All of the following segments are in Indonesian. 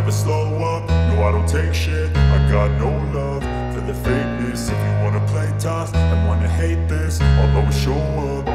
never slow up, no I don't take shit. I got no love for the fakeness. If you wanna play tough and wanna hate this, I'll always show up.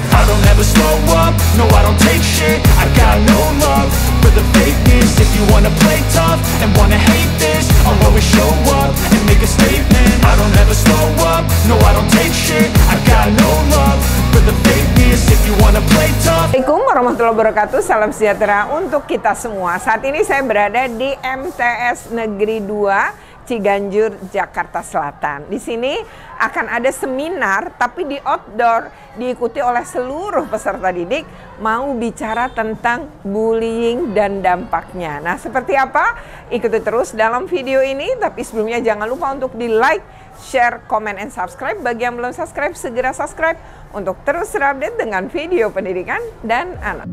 I don't ever slow up, no I don't take shit. I got no love for the fakeness. If you wanna play tough and wanna hate this, I'll always show up and make a statement. I don't ever slow up, no I don't take shit. I got no love for the fakeness. If you wanna play tough. Assalamualaikum warahmatullahi wabarakatuh. Salam sejahtera untuk kita semua. Saat ini saya berada di MTS Negeri 2 Ciganjur, Jakarta Selatan. Di sini akan ada seminar tapi di outdoor, diikuti oleh seluruh peserta didik, mau bicara tentang bullying dan dampaknya. Nah, seperti apa? Ikuti terus dalam video ini, tapi sebelumnya jangan lupa untuk di-like, share, comment, and subscribe. Bagi yang belum subscribe, segera subscribe untuk terus terupdate dengan video pendidikan dan anak.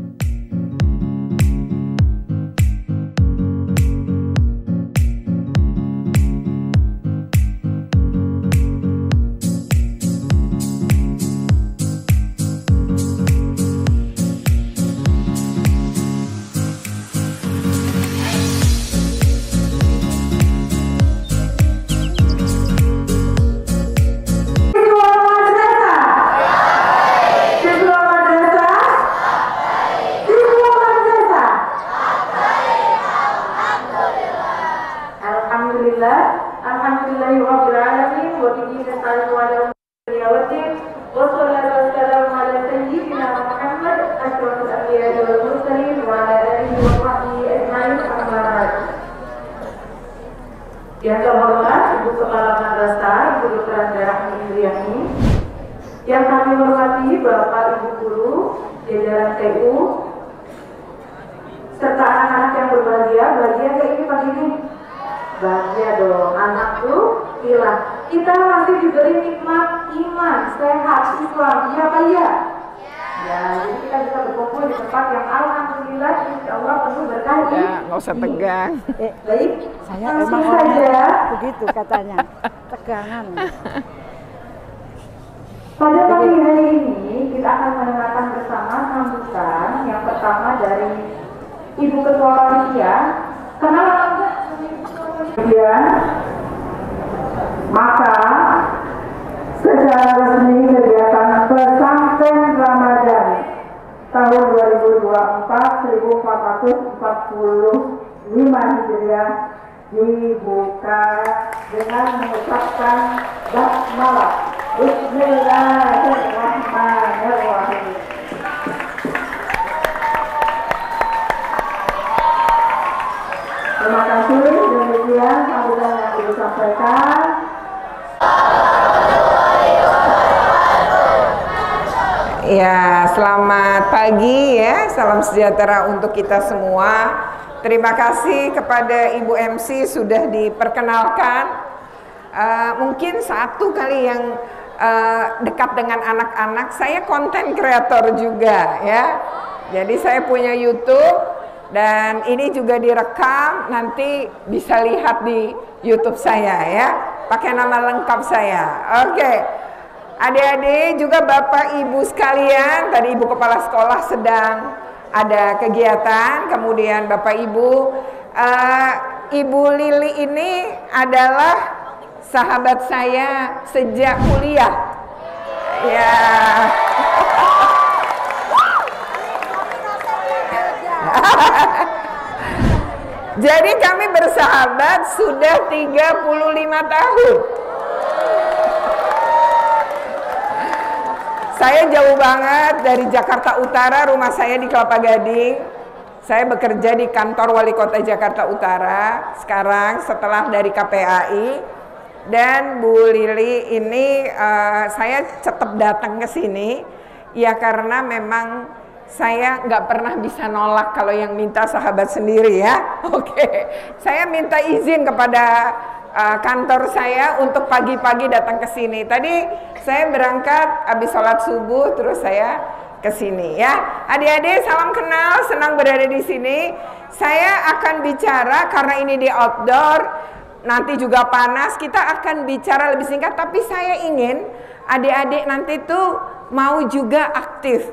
Alhamdulillahirrahmanirrahim. Wa bihi nasta'inu ala umuri waddin. Wassalatu wassalamu ala sayyidina Muhammad asyrafil anbiya'i wal mursalin wa ala alihi wa sahbihi ajma'in. Amma ba'd. Yang terhormat Ibu Kepala Madrasah, Ibu Dr. Andarahmi Indriani. Yang kami hormati Bapak Ibu guru, jajaran TU, serta anak-anak yang berbahagia. Bahagia kayak ini pagi ini? Bahagia dong, anak tuh hilang. Kita masih diberi nikmat iman, sehat, Islam, iya apa iya? Ya, jadi kita bisa berkumpul di tempat yang alhamdulillah insya Allah penuh berkah. Ya, nggak usah tegang. Baik, Saya langsung emang saja. begitu katanya, tegangan. Pada pagi hari ini kita akan mendengarkan bersama sambutan yang pertama dari Ibu Ketua Panitia. Kenalan enggak? Kemudian, maka secara resmi kegiatan pesantren Ramadan tahun 2024 1445 Hijriah dibuka dengan mengucapkan basmalah. Bismillahirrahmanirrahim. Terima kasih. Demikian sambutan yang Ibu sampaikan. Ya, selamat pagi ya. Salam sejahtera untuk kita semua. Terima kasih kepada Ibu MC sudah diperkenalkan. Mungkin satu kali yang dekat dengan anak-anak, saya konten kreator juga ya. Jadi saya punya YouTube. Dan ini juga direkam, nanti bisa lihat di YouTube saya ya, pakai nama lengkap saya. Oke, adik-adik juga Bapak Ibu sekalian, tadi Ibu Kepala Sekolah sedang ada kegiatan, kemudian Bapak Ibu, Ibu Lili ini adalah sahabat saya sejak kuliah. Ya. Jadi kami bersahabat sudah 35 tahun. Saya jauh banget dari Jakarta Utara, rumah saya di Kelapa Gading. Saya bekerja di kantor Wali Kota Jakarta Utara sekarang setelah dari KPAI. Dan Bu Lili ini saya tetap datang ke sini ya karena memang saya nggak pernah bisa nolak kalau yang minta sahabat sendiri ya. Oke, saya minta izin kepada kantor saya untuk pagi-pagi datang ke sini. Tadi saya berangkat habis sholat subuh, terus saya ke sini ya. Adik-adik salam kenal, senang berada di sini. Saya akan bicara karena ini di outdoor, nanti juga panas. Kita akan bicara lebih singkat, tapi saya ingin adik-adik nanti tuh mau juga aktif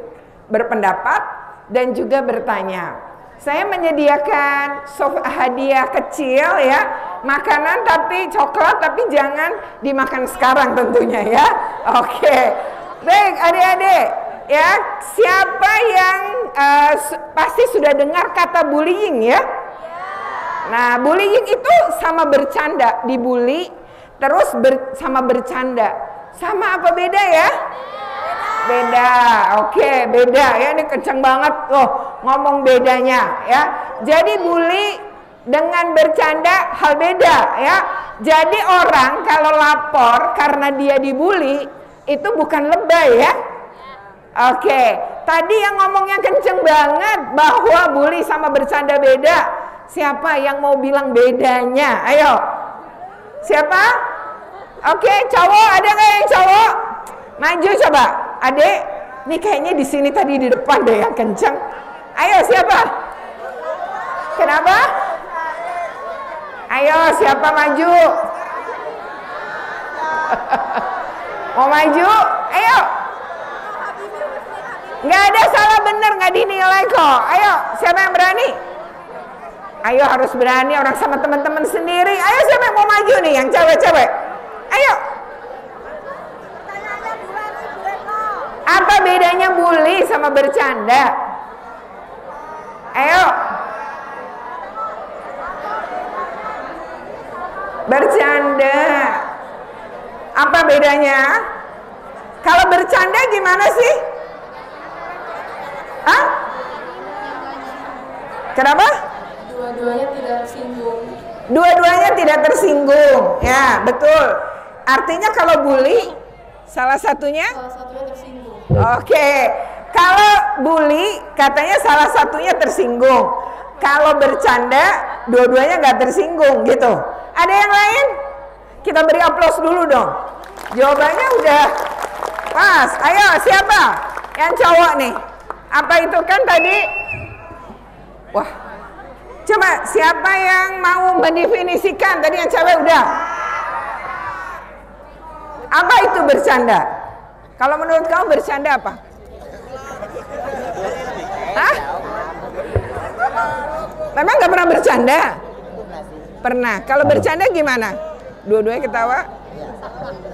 berpendapat dan juga bertanya. Saya menyediakan hadiah kecil ya, makanan tapi coklat, tapi jangan dimakan sekarang tentunya ya. Oke, baik adik-adik ya, siapa yang pasti sudah dengar kata bullying ya? Nah, bullying itu sama bercanda, dibully terus sama bercanda. Sama apa beda ya? Beda. Oke, beda ya, ini kenceng banget loh ngomong bedanya ya. Jadi bully dengan bercanda hal beda ya. Jadi orang kalau lapor karena dia dibully itu bukan lebay ya. Oke, tadi yang ngomongnya kenceng banget bahwa bully sama bercanda beda. Siapa yang mau bilang bedanya? Ayo. Siapa? Oke, cowok ada nggak yang cowok? Maju coba. Adek, nih kayaknya di sini tadi di depan deh yang kenceng. Ayo siapa? Kenapa? Ayo siapa maju? Mau maju? Ayo. Nggak ada salah bener, nggak dinilai kok. Ayo, siapa yang berani? Ayo harus berani, orang sama teman-teman sendiri. Ayo siapa yang mau maju nih, yang cewek-cewek? Ayo. Apa bedanya bully sama bercanda? Ayo. Bercanda. Apa bedanya? Kalau bercanda gimana sih? Hah? Kenapa? Dua-duanya tidak tersinggung. Dua-duanya tidak tersinggung. Ya, betul. Artinya kalau bully salah satunya? Salah satunya tersinggung. Oke. Kalau bully katanya salah satunya tersinggung. Kalau bercanda dua-duanya nggak tersinggung gitu. Ada yang lain? Kita beri aplaus dulu dong. Jawabannya udah pas. Ayo siapa? Yang cowok nih. Apa itu kan tadi? Wah. Coba siapa yang mau mendefinisikan? Tadi yang cewek udah. Apa itu bercanda? Kalau menurut kamu bercanda apa? Hah? Memang nggak pernah bercanda? Pernah. Kalau bercanda gimana? Dua-duanya ketawa?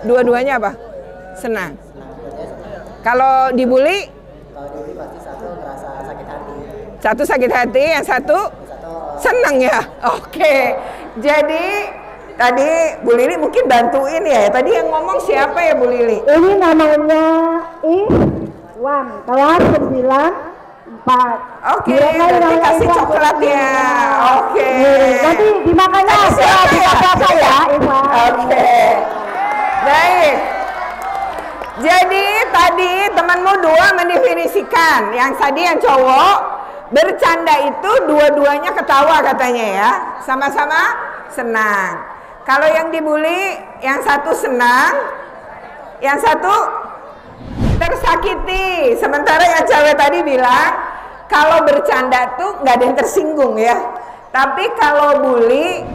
Dua-duanya apa? Senang. Kalau dibully? Pasti satu merasa sakit hati. Satu sakit hati, yang satu senang ya. Oke. Jadi tadi Bu Lili mungkin bantuin ya. Tadi yang ngomong siapa ya Bu Lili? Ini namanya Iwan, kelas 94. Oke, nanti kasih coklat ya. Oke. Nanti dimakannya setelah buka puasa ya, Iwan. Oke. Baik. Jadi tadi temanmu dua mendefinisikan. Yang tadi yang cowok bercanda itu dua-duanya ketawa katanya ya. Sama-sama senang. Kalau yang dibully, yang satu senang, yang satu tersakiti. Sementara yang cewek tadi bilang kalau bercanda tuh nggak ada yang tersinggung ya. Tapi kalau bully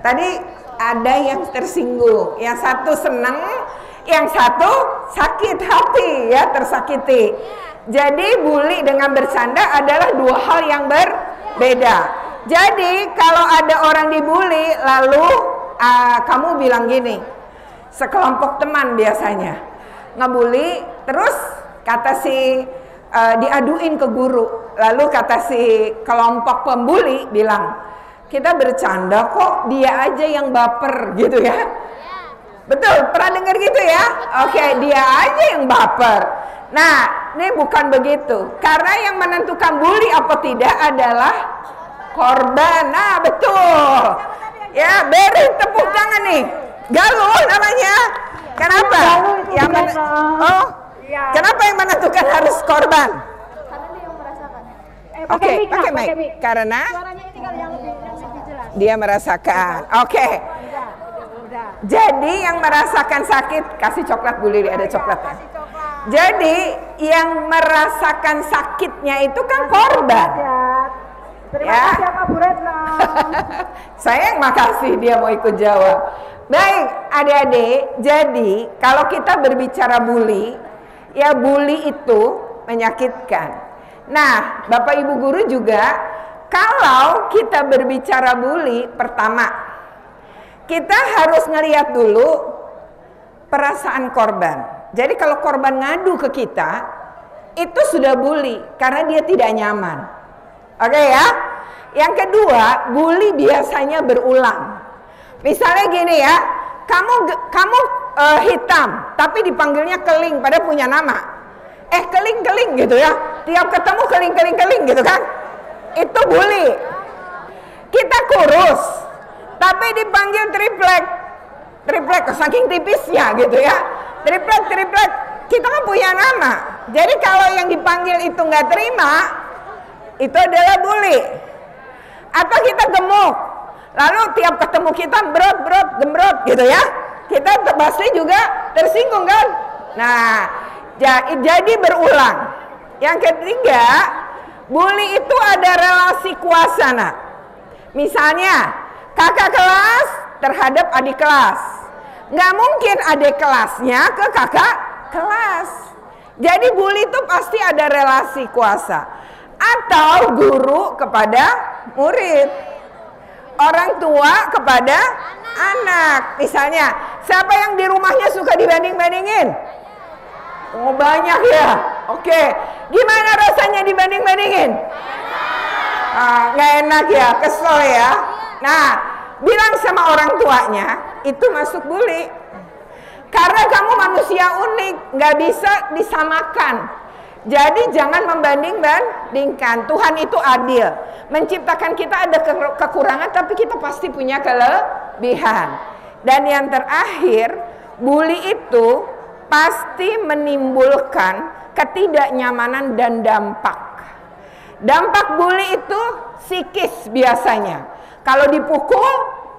tadi ada yang tersinggung. Yang satu senang, yang satu sakit hati ya, tersakiti. Jadi bully dengan bercanda adalah dua hal yang berbeda. Jadi kalau ada orang dibully lalu kamu bilang gini, sekelompok teman biasanya ngebully, terus kata si diaduin ke guru, lalu kata si kelompok pembuli bilang, kita bercanda kok, dia aja yang baper gitu ya. Betul, pernah dengar gitu ya? Oke, dia aja yang baper. Nah, ini bukan begitu. Karena yang menentukan bully apa tidak adalah korban. Nah, betul. Ya, beri tepuk tangan nih. Galuh namanya. Kenapa? Yang kenapa yang menentukan harus korban? Karena dia yang merasakan. Oke, pakai mic. Karena Suaranya ini kalau yang lebih jelas. dia merasakan. Oke. Jadi yang merasakan sakit, kasih coklat Bu Lili, ada coklatnya. Jadi yang merasakan sakitnya itu kan korban. Terima Ya. kasih Pak Bu Retno. Saya yang makasih dia mau ikut jawab. Baik adik-adik, jadi kalau kita berbicara bully, ya bully itu menyakitkan. Nah, Bapak Ibu Guru juga kalau kita berbicara bully, pertama kita harus ngelihat dulu perasaan korban. Jadi kalau korban ngadu ke kita, itu sudah bully karena dia tidak nyaman. Oke ya. Yang kedua, bully biasanya berulang. Misalnya gini ya, kamu hitam tapi dipanggilnya Keling, padahal punya nama. Keling gitu ya. Tiap ketemu keling gitu kan. Itu bully. Kita kurus tapi dipanggil triplek saking tipisnya gitu ya. Triplek kita kan punya nama. Jadi kalau yang dipanggil itu nggak terima, itu adalah bully. Atau kita gemuk, lalu tiap ketemu kita gembrot gitu ya, kita pasti juga tersinggung kan. Nah, jadi berulang. Yang ketiga, bully itu ada relasi kuasa. Nah, misalnya kakak kelas terhadap adik kelas, nggak mungkin adik kelasnya ke kakak kelas. Jadi bully itu pasti ada relasi kuasa. Atau guru kepada murid, orang tua kepada anak. Misalnya, siapa yang di rumahnya suka dibanding-bandingin? Oh, banyak ya. Oke, gimana rasanya dibanding-bandingin? Nggak enak ya, kesel ya. Nah, bilang sama orang tuanya, itu masuk bully. Karena kamu manusia unik, nggak bisa disamakan. Jadi jangan membanding-bandingkan. Tuhan itu adil. Menciptakan kita ada kekurangan, tapi kita pasti punya kelebihan. Dan yang terakhir, bully itu pasti menimbulkan ketidaknyamanan dan dampak. Dampak bully itu psikis biasanya. Kalau dipukul,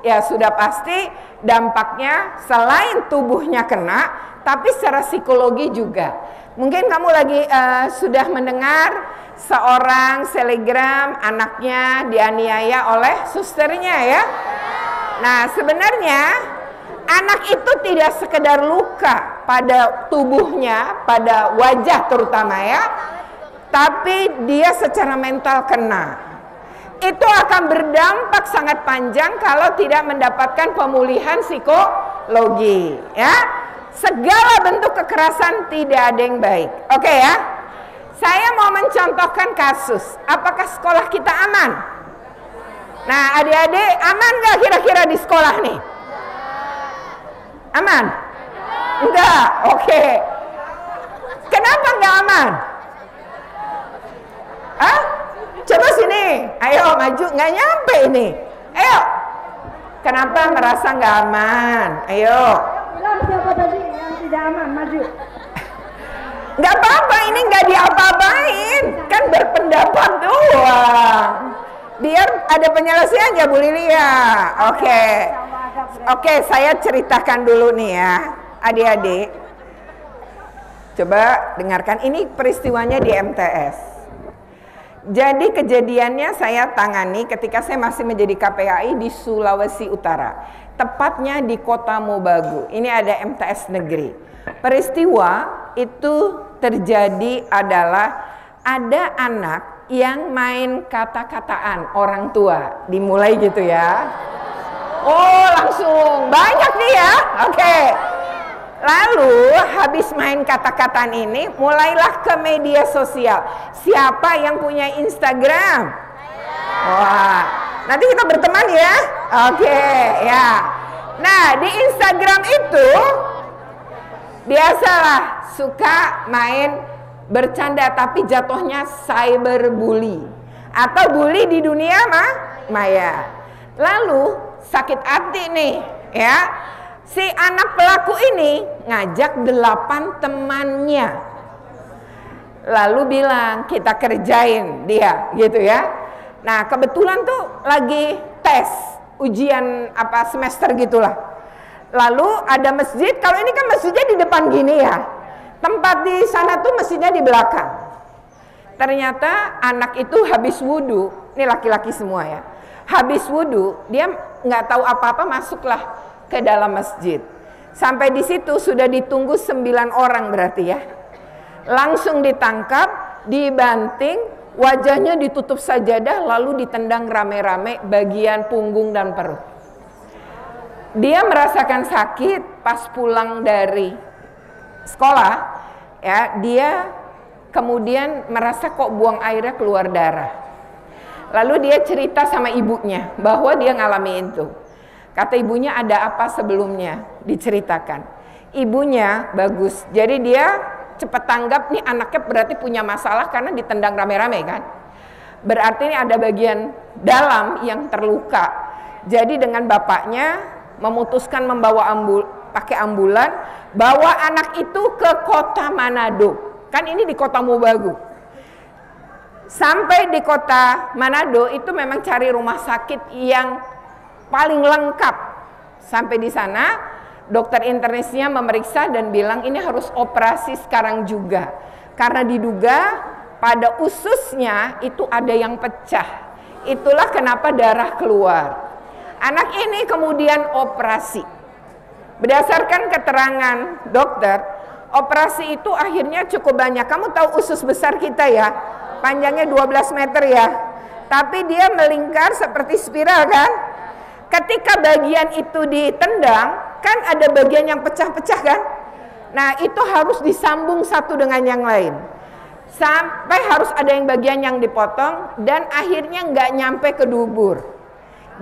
ya sudah pasti dampaknya selain tubuhnya kena, tapi secara psikologi juga. Mungkin kamu lagi sudah mendengar seorang selegram anaknya dianiaya oleh susternya ya. Nah, sebenarnya anak itu tidak sekedar luka pada tubuhnya, pada wajah terutama ya, tapi dia secara mental kena. Itu akan berdampak sangat panjang kalau tidak mendapatkan pemulihan psikologi ya. Segala bentuk kekerasan tidak ada yang baik. Oke ya. Saya mau mencontohkan kasus. Apakah sekolah kita aman? Nah, adik-adik aman nggak kira-kira di sekolah nih? Aman? Enggak. Oke. Kenapa nggak aman? Coba sini. Ayo maju. Nggak nyampe ini. Ayo. Kenapa merasa nggak aman? Ayo. Bilang siapa tadi yang tidak aman, maju. Nggak apa-apa, ini nggak diapa-apain, kan berpendapat doang. Biar ada penyelesaiannya Bu Lilia. Oke, saya ceritakan dulu nih ya, adik-adik. Coba dengarkan, ini peristiwanya di MTS. Jadi kejadiannya saya tangani ketika saya masih menjadi KPAI di Sulawesi Utara. Tepatnya di Kota Mobagu. Ini ada MTS negeri. Peristiwa itu terjadi adalah ada anak yang main kata-kataan orang tua. Dimulai gitu ya. Oh, langsung banyak nih ya. Oke. Lalu habis main kata-kataan ini mulailah ke media sosial. Siapa yang punya Instagram? Wah, nanti kita berteman ya. Oke, ya. Nah, di Instagram itu biasalah suka main bercanda tapi jatuhnya cyberbully atau bully di dunia maya. Lalu sakit hati nih, ya. Si anak pelaku ini ngajak 8 temannya. Lalu bilang, kita kerjain dia, gitu ya. Nah, kebetulan tuh lagi tes, ujian apa semester gitulah. Lalu ada masjid, kalau ini kan masjidnya di depan gini ya. Tempat di sana tuh masjidnya di belakang. Ternyata anak itu habis wudhu, ini laki-laki semua ya. Habis wudhu, dia nggak tahu apa-apa masuklah ke dalam masjid. Sampai di situ sudah ditunggu 9 orang berarti ya. Langsung ditangkap, dibanting, Wajahnya ditutup sajadah lalu ditendang rame-rame bagian punggung dan perut. Dia merasakan sakit pas pulang dari sekolah, ya, dia kemudian merasa kok buang airnya keluar darah. Lalu dia cerita sama ibunya bahwa dia ngalami itu. Kata ibunya, ada apa sebelumnya? Diceritakan. Ibunya bagus, jadi dia cepat tanggap nih anaknya berarti punya masalah karena ditendang rame-rame kan. Berarti ini ada bagian dalam yang terluka. Jadi dengan bapaknya memutuskan membawa pakai ambulan, bawa anak itu ke kota Manado. Kan ini di kota Mobagu. Sampai di kota Manado itu memang cari rumah sakit yang paling lengkap. Sampai di sana dokter internisnya memeriksa dan bilang ini harus operasi sekarang juga. Karena diduga pada ususnya itu ada yang pecah. Itulah kenapa darah keluar. Anak ini kemudian operasi. Berdasarkan keterangan dokter, operasi itu akhirnya cukup banyak. Kamu tahu usus besar kita ya, panjangnya 12 meter ya. Tapi dia melingkar seperti spiral kan. Ketika bagian itu ditendang, kan ada bagian yang pecah-pecah kan. Nah itu harus disambung satu dengan yang lain. Sampai harus ada yang bagian yang dipotong dan akhirnya nggak nyampe ke dubur.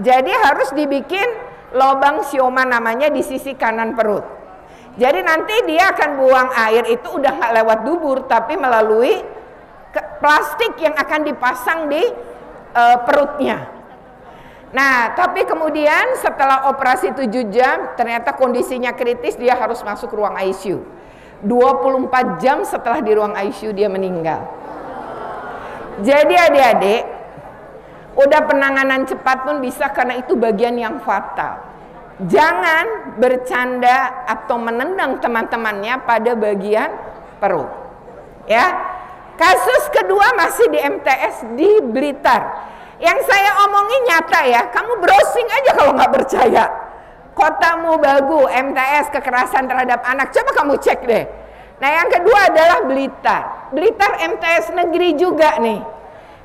Jadi harus dibikin lubang sioman namanya di sisi kanan perut. Jadi nanti dia akan buang air itu udah nggak lewat dubur tapi melalui plastik yang akan dipasang di perutnya. Nah, tapi kemudian setelah operasi 7 jam, ternyata kondisinya kritis, dia harus masuk ruang ICU. 24 jam setelah di ruang ICU dia meninggal. Jadi adik-adik, udah penanganan cepat pun bisa karena itu bagian yang fatal. Jangan bercanda atau menendang teman-temannya pada bagian perut. Ya. Kasus kedua masih di MTS di Blitar. Yang saya omongin nyata ya, kamu browsing aja kalau nggak percaya. Kota Mobagu, MTS, kekerasan terhadap anak, coba kamu cek deh. Nah yang kedua adalah Blitar. Blitar MTS negeri juga nih.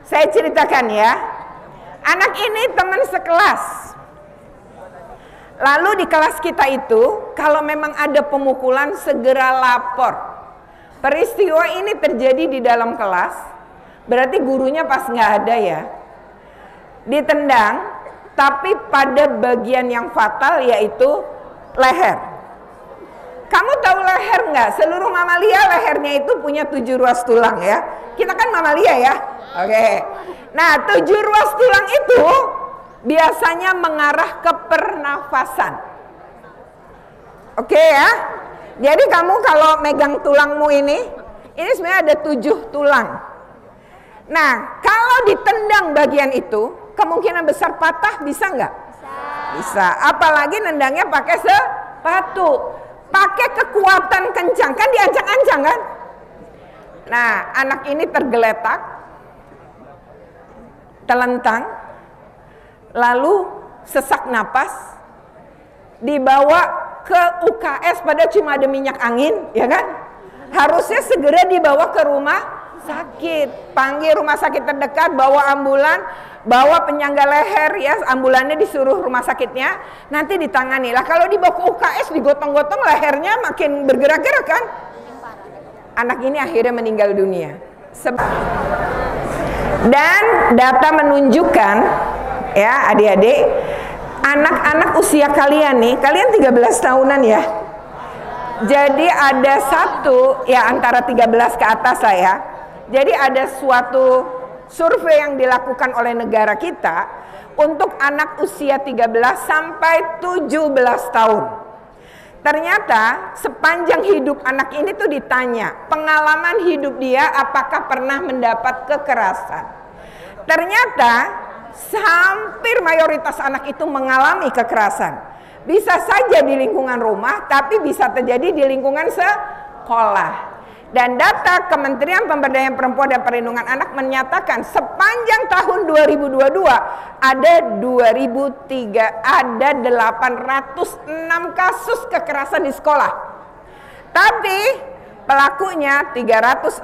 Saya ceritakan ya. Anak ini teman sekelas. Lalu di kelas kita itu, kalau memang ada pemukulan segera lapor. Peristiwa ini terjadi di dalam kelas, berarti gurunya pas nggak ada ya. Ditendang, tapi pada bagian yang fatal yaitu leher. Kamu tahu leher nggak? Seluruh mamalia lehernya itu punya 7 ruas tulang ya. Kita kan mamalia ya. Oke. Nah 7 ruas tulang itu biasanya mengarah ke pernafasan. Oke ya. Jadi kamu kalau megang tulangmu ini sebenarnya ada 7 tulang. Nah kalau ditendang bagian itu, kemungkinan besar patah bisa nggak? Bisa. Apalagi nendangnya pakai sepatu, pakai kekuatan kencang, kan diancang-ancang kan? Nah, anak ini tergeletak, telentang, lalu sesak napas, dibawa ke UKS pada cuma ada minyak angin, ya kan? Harusnya segera dibawa ke rumah sakit, panggil rumah sakit terdekat, bawa ambulan, bawa penyangga leher ya, ambulannya disuruh rumah sakitnya, nanti ditangani. Lah kalau dibawa ke UKS digotong-gotong lehernya makin bergerak-gerak kan? Anak ini akhirnya meninggal dunia. Dan data menunjukkan ya adik-adik, anak-anak usia kalian nih, kalian 13 tahunan ya. Jadi ada satu ya antara 13 ke atas lah ya. Jadi ada suatu survei yang dilakukan oleh negara kita untuk anak usia 13 sampai 17 tahun. Ternyata sepanjang hidup anak ini tuh ditanya pengalaman hidup dia apakah pernah mendapat kekerasan. Ternyata hampir mayoritas anak itu mengalami kekerasan. Bisa saja di lingkungan rumah, tapi bisa terjadi di lingkungan sekolah. Dan data Kementerian Pemberdayaan Perempuan dan Perlindungan Anak menyatakan sepanjang tahun 2022 ada 806 kasus kekerasan di sekolah. Tapi pelakunya 367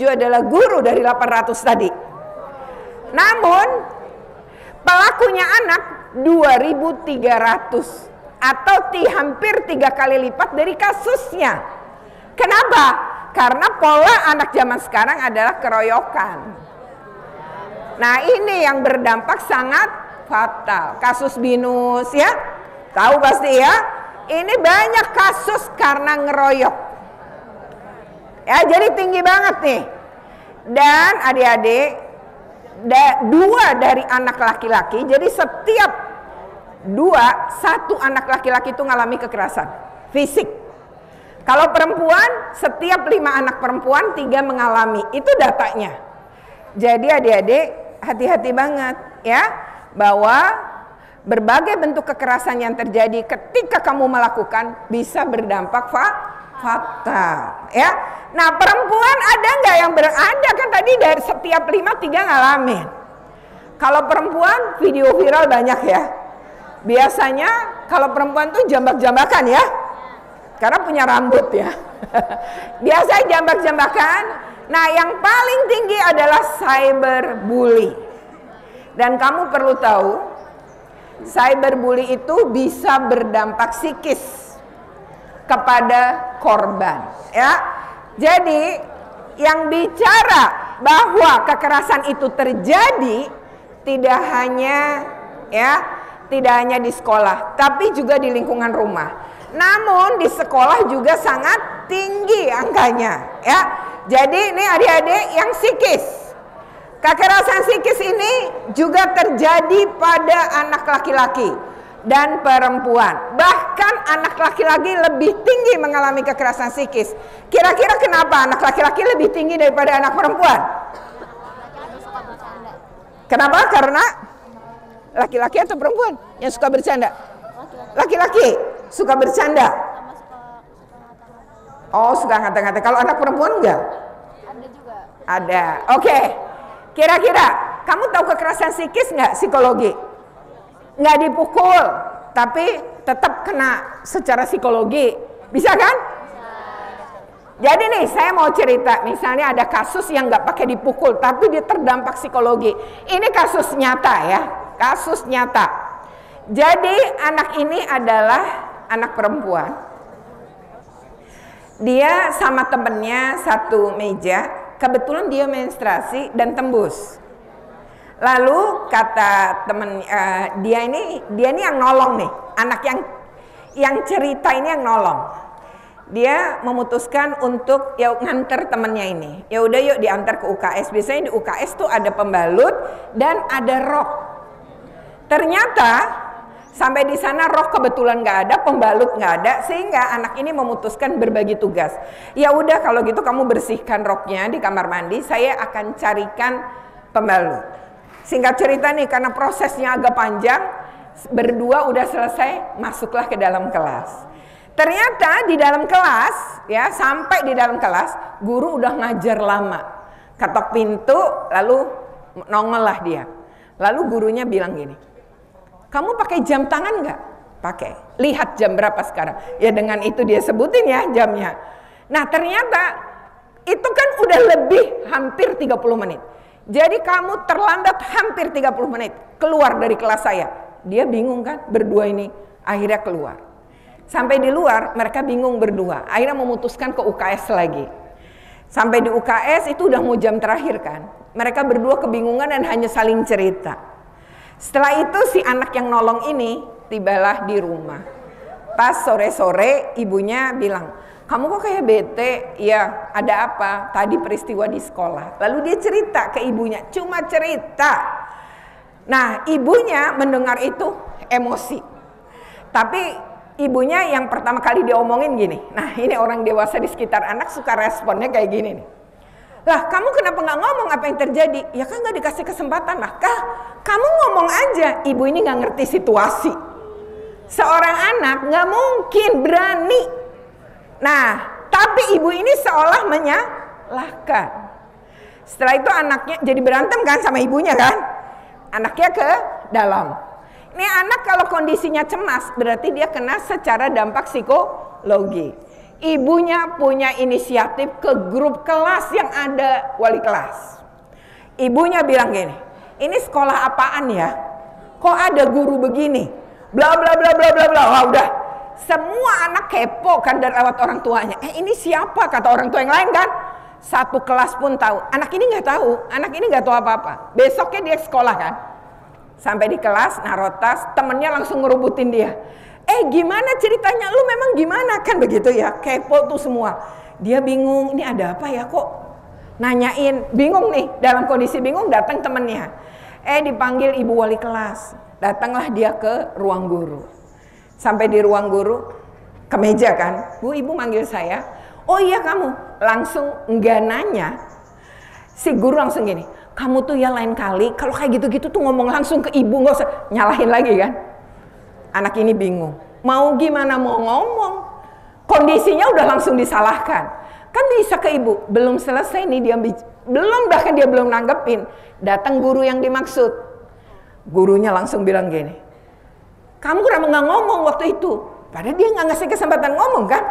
adalah guru dari 800 tadi. Namun pelakunya anak 2.300 atau hampir 3 kali lipat dari kasusnya. Kenapa? Karena pola anak zaman sekarang adalah keroyokan. Nah, ini yang berdampak sangat fatal. Kasus binus ya, tahu pasti ya. Ini banyak kasus karena ngeroyok. Ya, jadi tinggi banget nih. Dan adik-adik, 2 dari anak laki-laki, jadi setiap 1 anak laki-laki itu ngalami kekerasan fisik. Kalau perempuan, setiap 5 anak perempuan 3 mengalami. Itu datanya. Jadi adik-adik hati-hati banget ya, bahwa berbagai bentuk kekerasan yang terjadi ketika kamu melakukan bisa berdampak fatal ya. Nah, perempuan ada nggak yang ada kan tadi dari setiap 5 3 ngalamin. Kalau perempuan video viral banyak ya. Biasanya kalau perempuan tuh jambak-jambakan ya. Karena punya rambut ya. Biasa jambak-jambakan. Nah, yang paling tinggi adalah cyberbully. Dan kamu perlu tahu, cyberbully itu bisa berdampak psikis kepada korban ya. Jadi yang bicara bahwa kekerasan itu terjadi tidak hanya di sekolah, tapi juga di lingkungan rumah. Namun di sekolah juga sangat tinggi angkanya ya. Jadi ini adik-adik yang psikis. Kekerasan psikis ini juga terjadi pada anak laki-laki dan perempuan. Bahkan anak laki-laki lebih tinggi mengalami kekerasan psikis. Kira-kira kenapa anak laki-laki lebih tinggi daripada anak perempuan? Kenapa? Karena laki-laki atau perempuan yang suka bercanda? Laki-laki suka bercanda. Oh, suka ngata-ngata. Kalau anak perempuan enggak? Ada juga. Ada. Oke. Kira-kira kamu tahu kekerasan psikis nggak? Psikologi. Nggak dipukul, tapi tetap kena secara psikologi. Bisa kan? Jadi nih, saya mau cerita. Misalnya ada kasus yang nggak pakai dipukul, tapi dia terdampak psikologi. Ini kasus nyata ya. Kasus nyata. Jadi anak ini adalah anak perempuan. Dia sama temennya satu meja. Kebetulan dia menstruasi dan tembus. Lalu kata temen dia ini yang nolong nih. Anak yang cerita ini yang nolong. Dia memutuskan untuk nganter temennya ini. Ya udah yuk diantar ke UKS. Biasanya di UKS tuh ada pembalut dan ada rok. Ternyata sampai di sana rok kebetulan nggak ada, pembalut nggak ada, sehingga anak ini memutuskan berbagi tugas. Ya udah kalau gitu kamu bersihkan roknya di kamar mandi, saya akan carikan pembalut. Singkat cerita nih, karena prosesnya agak panjang, berdua udah selesai, masuklah ke dalam kelas. Ternyata di dalam kelas, ya sampai di dalam kelas, guru udah ngajar lama. Ketok pintu, lalu nongol lah dia. Lalu gurunya bilang gini, kamu pakai jam tangan nggak? Pakai. Lihat jam berapa sekarang. Ya dengan itu dia sebutin ya jamnya. Nah ternyata itu kan udah lebih hampir 30 menit. Jadi kamu terlambat hampir 30 menit keluar dari kelas saya. Dia bingung kan berdua ini. Akhirnya keluar. Sampai di luar mereka bingung berdua. Akhirnya memutuskan ke UKS lagi. Sampai di UKS itu udah mau jam terakhir kan. Mereka berdua kebingungan dan hanya saling cerita. Setelah itu si anak yang nolong ini tibalah di rumah. Pas sore-sore ibunya bilang, kamu kok kayak bete? Ya ada apa? Tadi peristiwa di sekolah. Lalu dia cerita ke ibunya, cuma cerita. Nah ibunya mendengar itu emosi. Tapi ibunya yang pertama kali diomongin gini. Nah ini orang dewasa di sekitar anak suka responnya kayak gini nih. Lah kamu kenapa nggak ngomong apa yang terjadi? Ya kan nggak dikasih kesempatan lah. Kamu ngomong aja. Ibu ini nggak ngerti situasi. Seorang anak nggak mungkin berani. Nah, tapi ibu ini seolah menyalahkan. Setelah itu anaknya jadi berantem kan sama ibunya kan? Anaknya ke dalam. Ini anak kalau kondisinya cemas berarti dia kena secara dampak psikologi. Ibunya punya inisiatif ke grup kelas yang ada wali kelas. Ibunya bilang gini, ini sekolah apaan ya? Kok ada guru begini? Bla bla bla bla bla bla. Wah, udah. Semua anak kepo kan dari lewat orang tuanya. Ini siapa? Kata orang tua yang lain kan. Satu kelas pun tahu. Anak ini nggak tahu. Anak ini nggak tahu apa-apa. Besoknya dia sekolah kan. Sampai di kelas, naruh tas, temennya langsung ngerubutin dia. Gimana ceritanya? Lu memang gimana? Kan begitu ya. Kepo tuh semua. Dia bingung. Ini ada apa ya kok? Nanyain. Bingung nih. Dalam kondisi bingung datang temennya. Dipanggil ibu wali kelas. Datanglah dia ke ruang guru. Sampai di ruang guru, ke meja kan, Bu, ibu manggil saya. Oh iya kamu, langsung enggak nanya. Si guru langsung gini, kamu tuh ya lain kali, kalau kayak gitu-gitu tuh ngomong langsung ke ibu, nggak usah nyalahin lagi kan. Anak ini bingung, mau gimana mau ngomong, kondisinya udah langsung disalahkan. Kan bisa ke ibu, belum selesai nih dia, bahkan dia belum nanggepin. Datang guru yang dimaksud, gurunya langsung bilang gini, kamu kenapa nggak ngomong waktu itu? Padahal dia nggak ngasih kesempatan ngomong kan?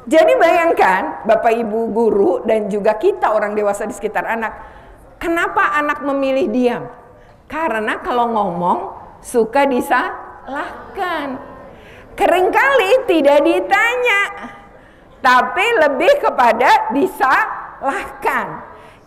Jadi bayangkan Bapak Ibu guru dan juga kita orang dewasa di sekitar anak. Kenapa anak memilih diam? Karena kalau ngomong suka disalahkan. Keringkali tidak ditanya. Tapi lebih kepada disalahkan.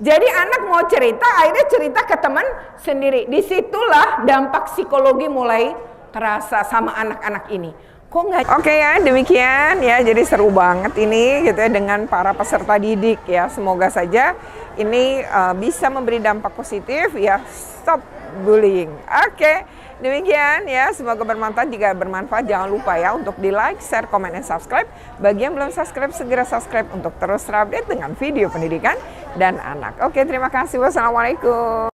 Jadi anak mau cerita, akhirnya cerita ke teman sendiri. Disitulah dampak psikologi mulai terasa sama anak-anak ini. Kok nggak? Oke ya, demikian ya. Jadi seru banget ini gitu ya dengan para peserta didik ya. Semoga saja ini bisa memberi dampak positif ya. Stop bullying. Oke, demikian ya. Semoga bermanfaat. Jika bermanfaat jangan lupa ya untuk di like, share, komen, dan subscribe. Bagi yang belum subscribe segera subscribe untuk terus terupdate dengan video pendidikan dan anak. Oke, terima kasih. Wassalamualaikum.